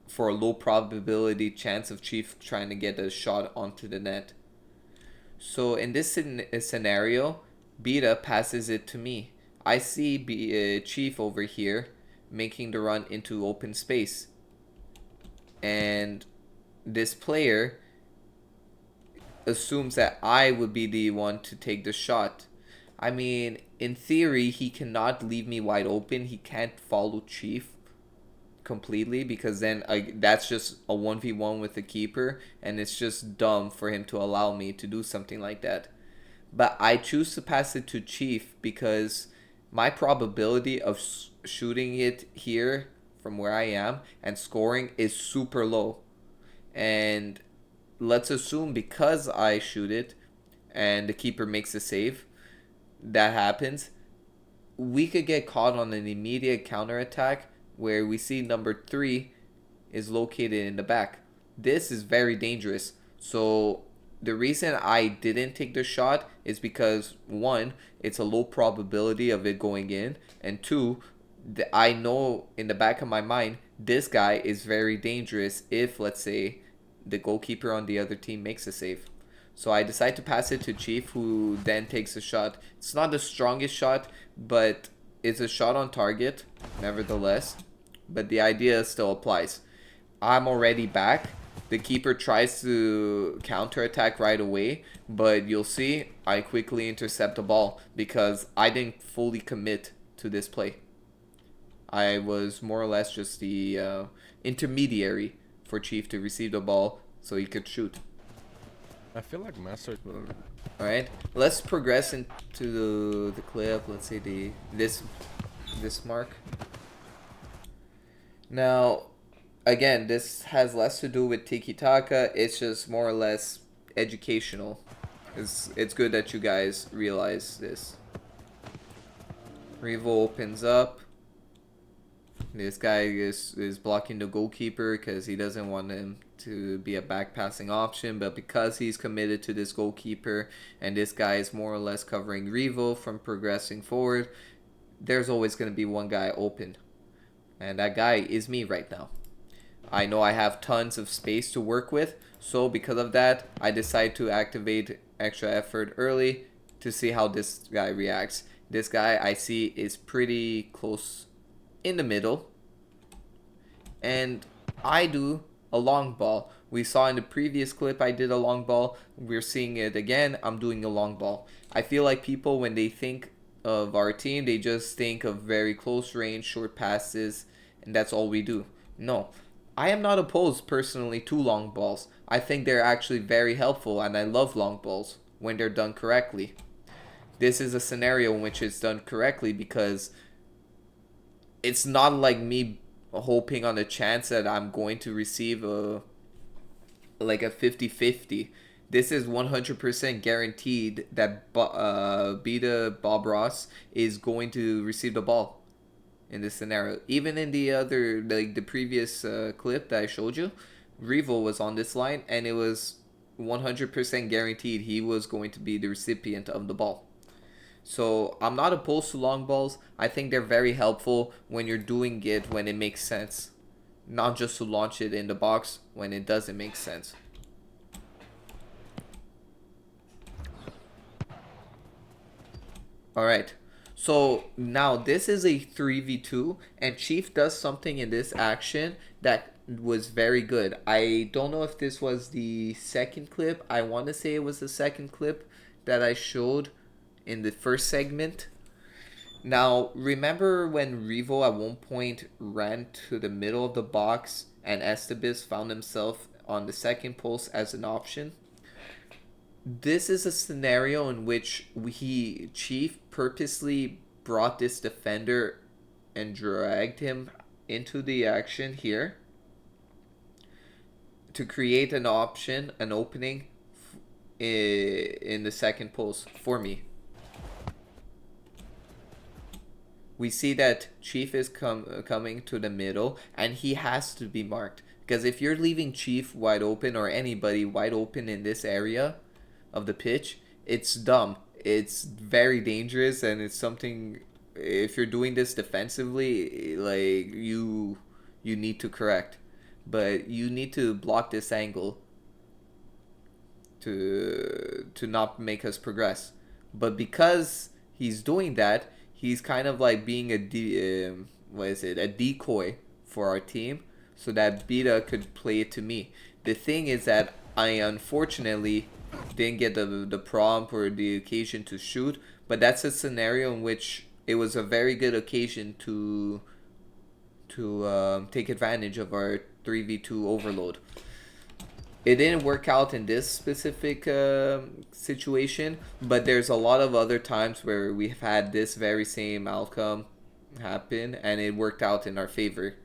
for a low probability chance of Chief trying to get a shot onto the net. So in this scenario, Beta passes it to me. I see Chief over here making the run into open space. And this player assumes that I would be the one to take the shot. I mean, in theory, he cannot leave me wide open. He can't follow Chief completely because then that's just a 1v1 with the keeper, and it's just dumb for him to allow me to do something like that. But I choose to pass it to Chief because my probability of shooting it here from where I am and scoring is super low. And let's assume because I shoot it and the keeper makes a save, that happens, we could get caught on an immediate counterattack where we see number 3 is located in the back. This is very dangerous. So the reason I didn't take the shot is because 1, it's a low probability of it going in, and 2, I know in the back of my mind this guy is very dangerous if, let's say, the goalkeeper on the other team makes a save. So I decide to pass it to Chief, who then takes a shot. It's not the strongest shot, but it's a shot on target, nevertheless. But the idea still applies. I'm already back. The keeper tries to counterattack right away, but you'll see I quickly intercept the ball because I didn't fully commit to this play. I was more or less just the intermediary for Chief to receive the ball so he could shoot. I feel like Master will. Alright, let's progress into the clip. Let's say this mark. Now, again, this has less to do with Tiki-Taka. It's just more or less educational. It's good that you guys realize this. Revo opens up. This guy is blocking the goalkeeper because he doesn't want him to be a back passing option, but because he's committed to this goalkeeper and this guy is more or less covering Revo from progressing forward, there's always going to be one guy open. And that guy is me right now. I know I have tons of space to work with, so because of that, I decide to activate extra effort early to see how this guy reacts. This guy I see is pretty close in the middle, and I do a long ball. We saw in the previous clip I did a long ball. We're seeing it again. I'm doing a long ball. I feel like people, when they think of our team, they just think of very close range, short passes, and that's all we do. No, I am not opposed personally to long balls. I think they're actually very helpful, and I love long balls when they're done correctly. this is a scenario in which it's done correctly, because it's not like me hoping on the chance that I'm going to receive a 50-50. This is 100% guaranteed that Beta Bob Ross is going to receive the ball in this scenario. Even in the other, like the previous clip that I showed you, Revo was on this line, and it was 100% guaranteed he was going to be the recipient of the ball. So I'm not opposed to long balls. I think they're very helpful when you're doing it when it makes sense, not just to launch it in the box when it doesn't make sense. Alright, so now this is a 3v2, and Chief does something in this action that was very good. I don't know if this was the second clip. I want to say it was the second clip that I showed in the first segment. Now, remember when Revo at one point ran to the middle of the box and Estabis found himself on the second post as an option? This is a scenario in which Chief purposely brought this defender and dragged him into the action here to create an option, an opening in the second post for me. We see that Chief is coming to the middle, and he has to be marked, because if you're leaving Chief wide open, or anybody wide open in this area of the pitch, it's dumb. It's very dangerous, and it's something, if you're doing this defensively, like you need to correct. But you need to block this angle to not make us progress. But because he's doing that, he's kind of like being a decoy for our team, so that Beta could play it to me. The thing is that I unfortunately didn't get the prompt or the occasion to shoot, but that's a scenario in which it was a very good occasion to take advantage of our 3v2 overload. It didn't work out in this specific situation, but there's a lot of other times where we've had this very same outcome happen, and it worked out in our favor.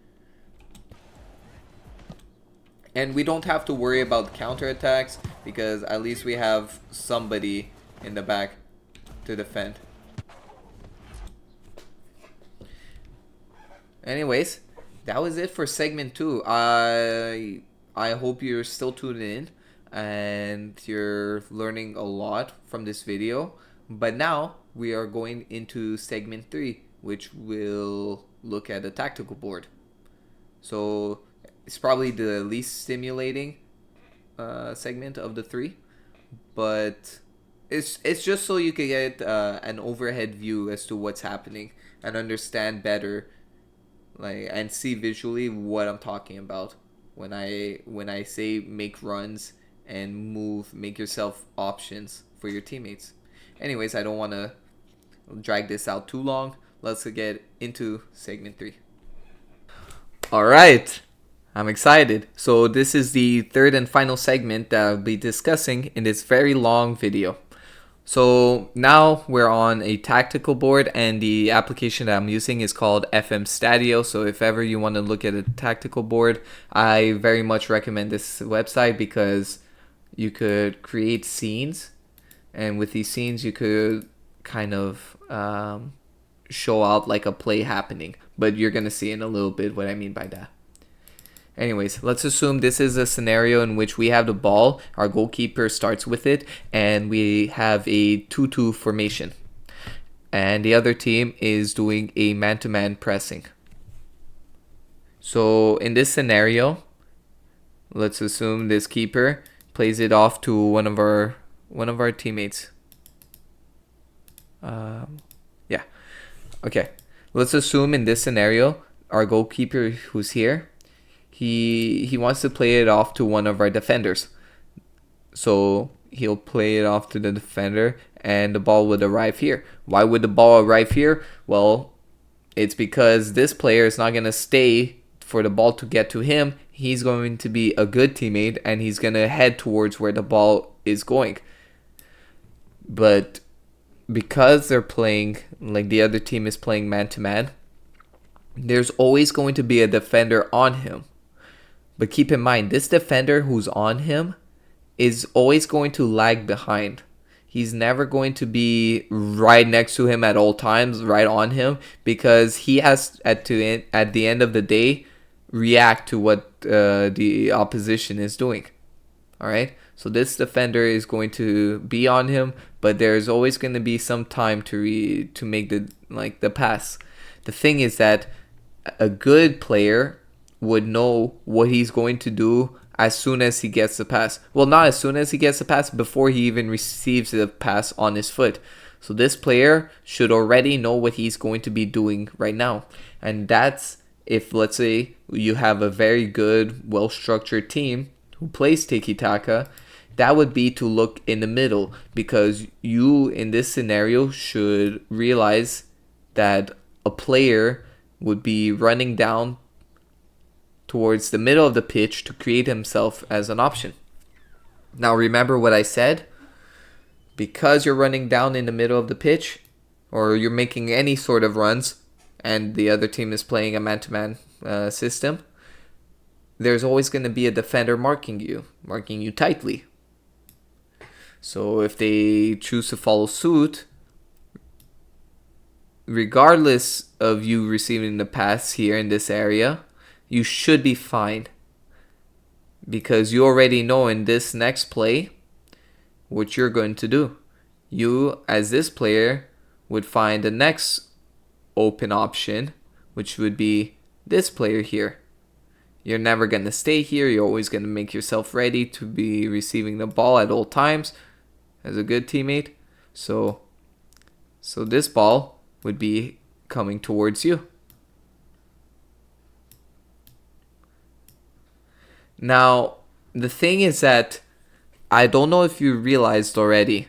And we don't have to worry about counterattacks, because at least we have somebody in the back to defend. Anyways, that was it for segment 2. I hope you're still tuned in and you're learning a lot from this video. But now we are going into segment 3, which will look at the tactical board. So it's probably the least stimulating segment of the 3, but it's just so you can get an overhead view as to what's happening and understand better, like, and see visually what I'm talking about when I say make runs and make yourself options for your teammates. Anyways, I don't want to drag this out too long. Let's get into segment 3. All right. I'm excited. So this is the third and final segment that I'll be discussing in this very long video. So now we're on a tactical board, and the application that I'm using is called FM Stadio. So if ever you want to look at a tactical board, I very much recommend this website, because you could create scenes, and with these scenes you could kind of show out like a play happening. But you're going to see in a little bit what I mean by that. Anyways, let's assume this is a scenario in which we have the ball, our goalkeeper starts with it, and we have a 2-2 formation. And the other team is doing a man-to-man pressing. So in this scenario, let's assume this keeper plays it off to one of our teammates. Yeah. Okay. Let's assume in this scenario, our goalkeeper who's here, he wants to play it off to one of our defenders. So he'll play it off to the defender, and the ball would arrive here. Why would the ball arrive here? Well, it's because this player is not going to stay for the ball to get to him. He's going to be a good teammate, and he's going to head towards where the ball is going. But because they're playing, like the other team is playing man to man, there's always going to be a defender on him. But keep in mind, this defender who's on him is always going to lag behind. He's never going to be right next to him at all times, right on him, because he has at the end of the day react to what the opposition is doing. All right, so this defender is going to be on him, but there's always going to be some time to make the pass. The thing is that a good player would know what he's going to do as soon as he gets the pass. Well, not as soon as he gets the pass, before he even receives the pass on his foot. So this player should already know what he's going to be doing right now. And that's if, let's say, you have a very good, well-structured team who plays Tiki-Taka, that would be to look in the middle, because you, in this scenario, should realize that a player would be running down towards the middle of the pitch to create himself as an option. Now remember what I said. Because you're running down in the middle of the pitch, or you're making any sort of runs, and the other team is playing a man-to-man system, there's always going to be a defender marking you tightly. So if they choose to follow suit, regardless of you receiving the pass here in this area, you should be fine, because you already know in this next play what you're going to do. You, as this player, would find the next open option, which would be this player here. You're never going to stay here. You're always going to make yourself ready to be receiving the ball at all times as a good teammate. So this ball would be coming towards you. Now, the thing is that I don't know if you realized already,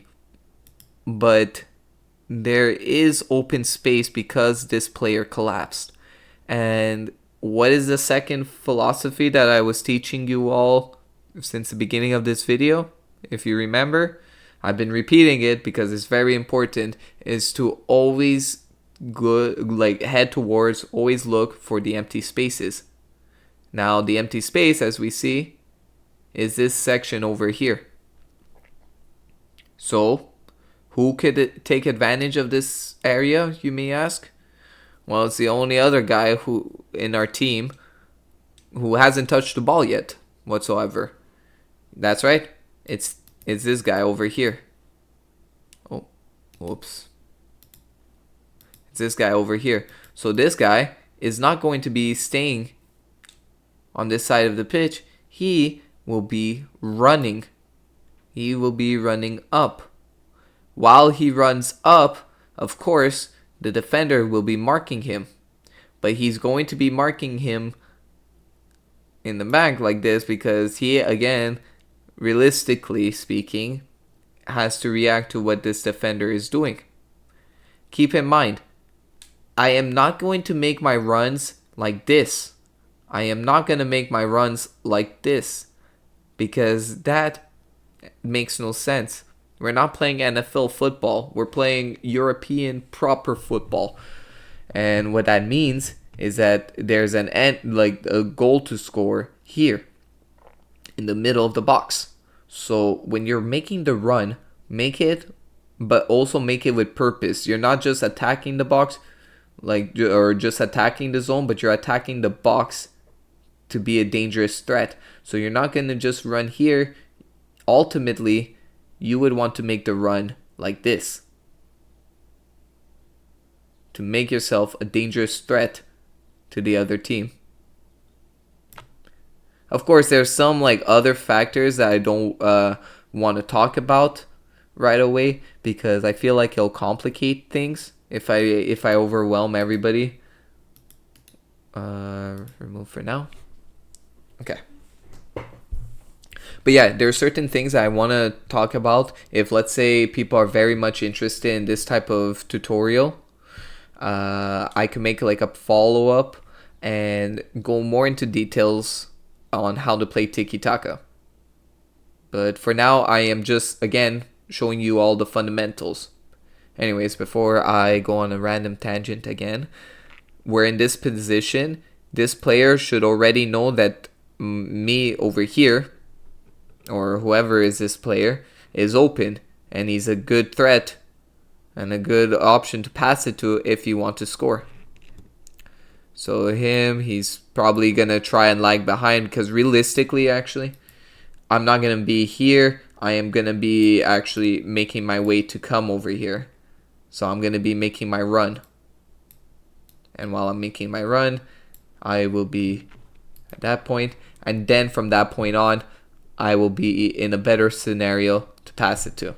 but there is open space because this player collapsed. And what is the second philosophy that I was teaching you all since the beginning of this video? If you remember, I've been repeating it because it's very important, is to always head towards, always look for the empty spaces. Now, the empty space, as we see, is this section over here. So, who could take advantage of this area, you may ask? Well, it's the only other guy who in our team who hasn't touched the ball yet whatsoever. That's right. It's this guy over here. Oh, whoops. It's this guy over here. So this guy is not going to be staying on this side of the pitch. He will be running. He will be running up. While he runs up, of course, the defender will be marking him. But he's going to be marking him in the back like this because he, again, realistically speaking, has to react to what this defender is doing. Keep in mind, I am not going to make my runs like this. I am not going to make my runs like this because that makes no sense. We're not playing NFL football. We're playing European proper football. And what that means is that there's an end, like a goal to score here in the middle of the box. So when you're making the run, make it, but also make it with purpose. You're not just attacking the box, or just attacking the zone, but you're attacking the box to be a dangerous threat. So you're not going to just run here. Ultimately, you would want to make the run like this to make yourself a dangerous threat to the other team. Of course, there's some other factors that I don't want to talk about right away because I feel like it'll complicate things if I overwhelm everybody. Remove for now. Okay. But yeah, there are certain things I want to talk about. If, let's say, people are very much interested in this type of tutorial, I can make a follow-up and go more into details on how to play Tiki-Taka. But for now, I am just, again, showing you all the fundamentals. Anyways, before I go on a random tangent again, we're in this position. This player should already know that me over here, or whoever is this player, is open, and he's a good threat and a good option to pass it to if you want to score. So he's probably gonna try and lag behind, because realistically, actually, I'm not gonna be here. I am gonna be actually making my way to come over here. So I'm gonna be making my run. And while I'm making my run, I will be at that point, and then from that point on, I will be in a better scenario to pass it to.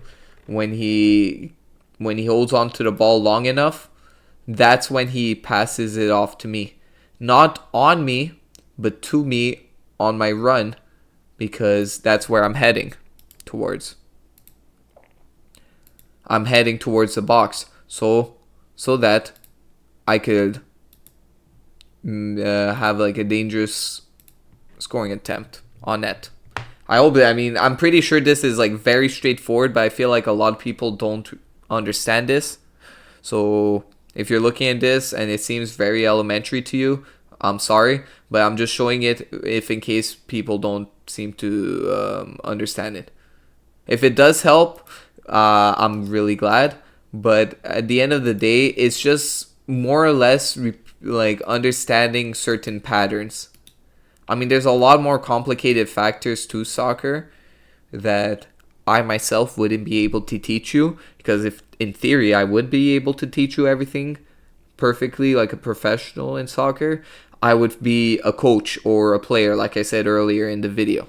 When he holds on to the ball long enough, that's when he passes it off to me. Not on me, but to me on my run, because that's where I'm heading towards. I'm heading towards the box, so that I could have like a dangerous scoring attempt on net. I'm pretty sure this is like very straightforward, but I feel like a lot of people don't understand this. So if you're looking at this and it seems very elementary to you, I'm sorry, but I'm just showing it if in case people don't seem to understand it. If it does help, I'm really glad. But at the end of the day, it's just more or less like understanding certain patterns. I mean, there's a lot more complicated factors to soccer that I myself wouldn't be able to teach you, because if in theory I would be able to teach you everything perfectly like a professional in soccer, I would be a coach or a player, like I said earlier in the video.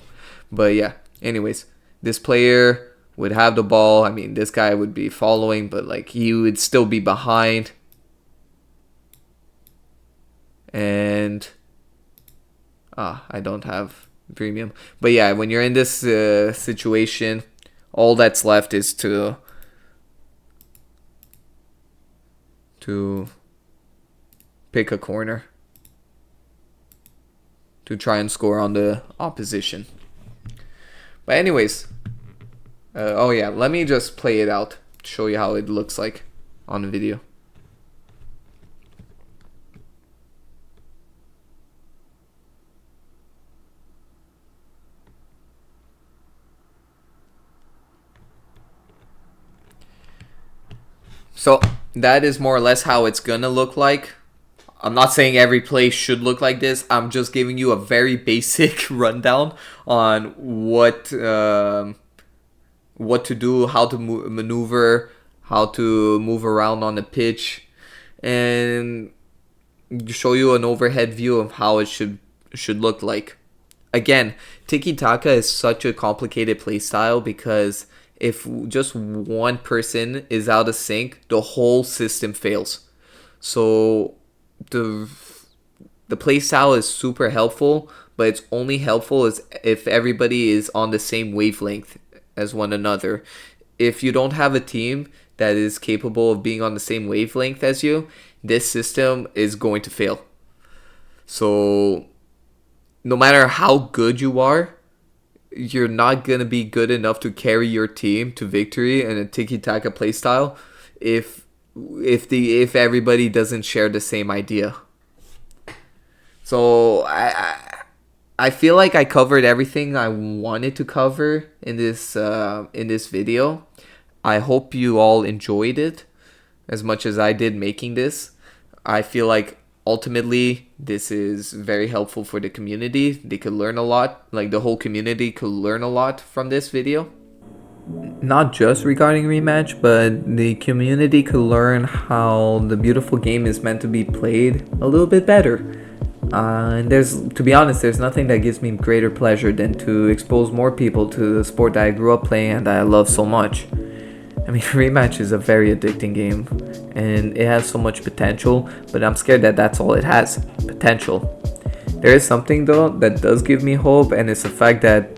But yeah, anyways, this player would have the ball. I mean, this guy would be following, but like he would still be behind. And I don't have premium. But yeah, when you're in this situation, all that's left is to pick a corner to try and score on the opposition. But anyways, oh yeah, let me just play it out to show you how it looks like on the video. So that is more or less how it's gonna look like. I'm not saying every play should look like this. I'm just giving you a very basic rundown on what to do, how to maneuver, how to move around on the pitch, and show you an overhead view of how it should look like. Again, Tiki-Taka is such a complicated play style, because if just one person is out of sync, the whole system fails. So the play style is super helpful, but it's only helpful if everybody is on the same wavelength as one another. If you don't have a team that is capable of being on the same wavelength as you, this system is going to fail. So no matter how good you are, you're not going to be good enough to carry your team to victory in a tiki-taka playstyle if everybody doesn't share the same idea. So I feel like I covered everything I wanted to cover in this video. I hope you all enjoyed it as much as I did making this. I feel like ultimately this is very helpful for the community. They could learn a lot, like the whole community could learn a lot from this video. Not just regarding rematch, but the community could learn how the beautiful game is meant to be played a little bit better. And to be honest, there's nothing that gives me greater pleasure than to expose more people to the sport that I grew up playing and that I love so much. I mean, rematch is a very addicting game, and it has so much potential, but I'm scared that that's all it has, potential. There is something though that does give me hope, and it's the fact that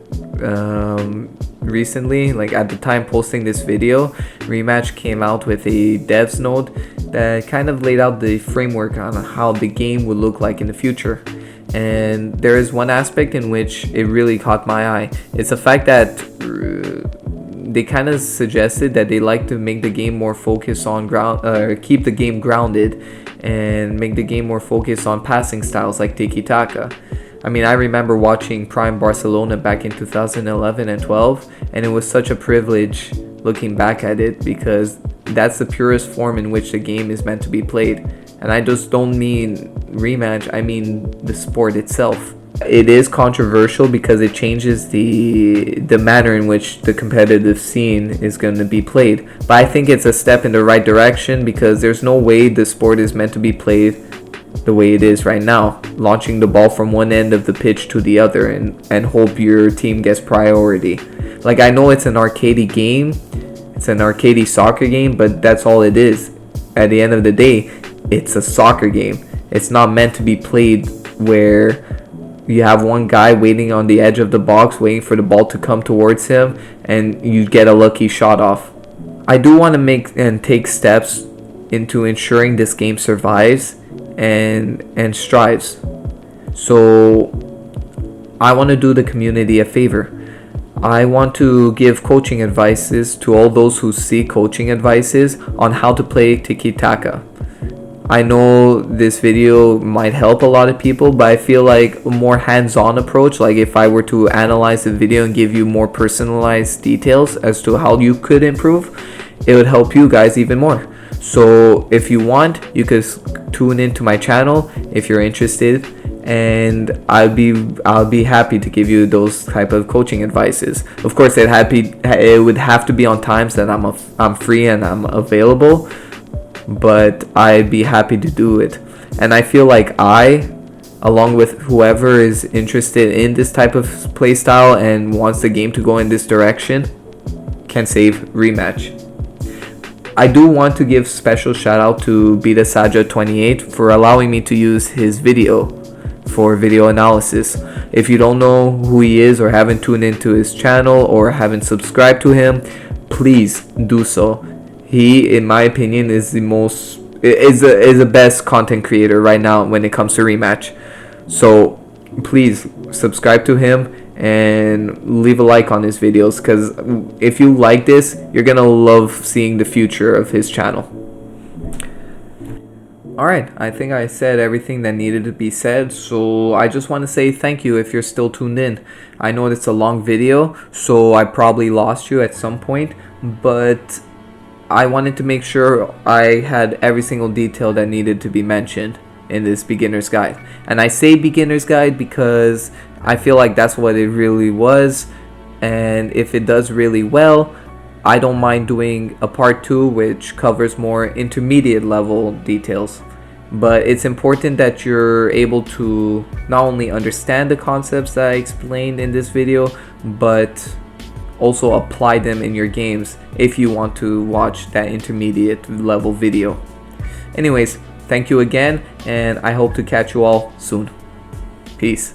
recently, like at the time posting this video, Rematch came out with a devs note that kind of laid out the framework on how the game would look like in the future. And there is one aspect in which it really caught my eye. It's the fact that they kind of suggested that they like to make the game more focused on keep the game grounded and make the game more focused on passing styles like Tiki-Taka. I mean, I remember watching Prime Barcelona back in 2011 and 12, and it was such a privilege looking back at it because that's the purest form in which the game is meant to be played. And I just don't mean rematch, I mean the sport itself. It is controversial because it changes the manner in which the competitive scene is going to be played. But I think it's a step in the right direction because there's no way the sport is meant to be played the way it is right now, launching the ball from one end of the pitch to the other and hope your team gets priority. Like, I know it's an arcadey game, it's an arcadey soccer game, but that's all it is. At the end of the day, it's a soccer game. It's not meant to be played where you have one guy waiting on the edge of the box waiting for the ball to come towards him and you get a lucky shot off. I do want to make and take steps into ensuring this game survives and strives. So I want to do the community a favor. I want to give coaching advices to all those who seek coaching advices on how to play Tiki-Taka. I know this video might help a lot of people, but I feel like a more hands-on approach, like if I were to analyze the video and give you more personalized details as to how you could improve, it would help you guys even more. So if you want, you could tune into my channel if you're interested, and I'll be happy to give you those type of coaching advices. Of course, it would have to be on times that I'm free and I'm available, but I'd be happy to do it. And I feel like along with whoever is interested in this type of playstyle and wants the game to go in this direction, can save rematch. I do want to give special shout out to BetaSaja28 for allowing me to use his video for video analysis. If you don't know who he is or haven't tuned into his channel or haven't subscribed to him, please do so. He, in my opinion, is the best content creator right now when it comes to rematch. So please subscribe to him and leave a like on his videos, because if you like this, you're gonna love seeing the future of his channel. Alright, I think I said everything that needed to be said, so I just want to say thank you if you're still tuned in. I know it's a long video, so I probably lost you at some point, but I wanted to make sure I had every single detail that needed to be mentioned in this beginner's guide. And I say beginner's guide because I feel like that's what it really was, and if it does really well, I don't mind doing a part 2 which covers more intermediate level details. But it's important that you're able to not only understand the concepts that I explained in this video, but also apply them in your games if you want to watch that intermediate level video. Anyways, thank you again, and I hope to catch you all soon. Peace.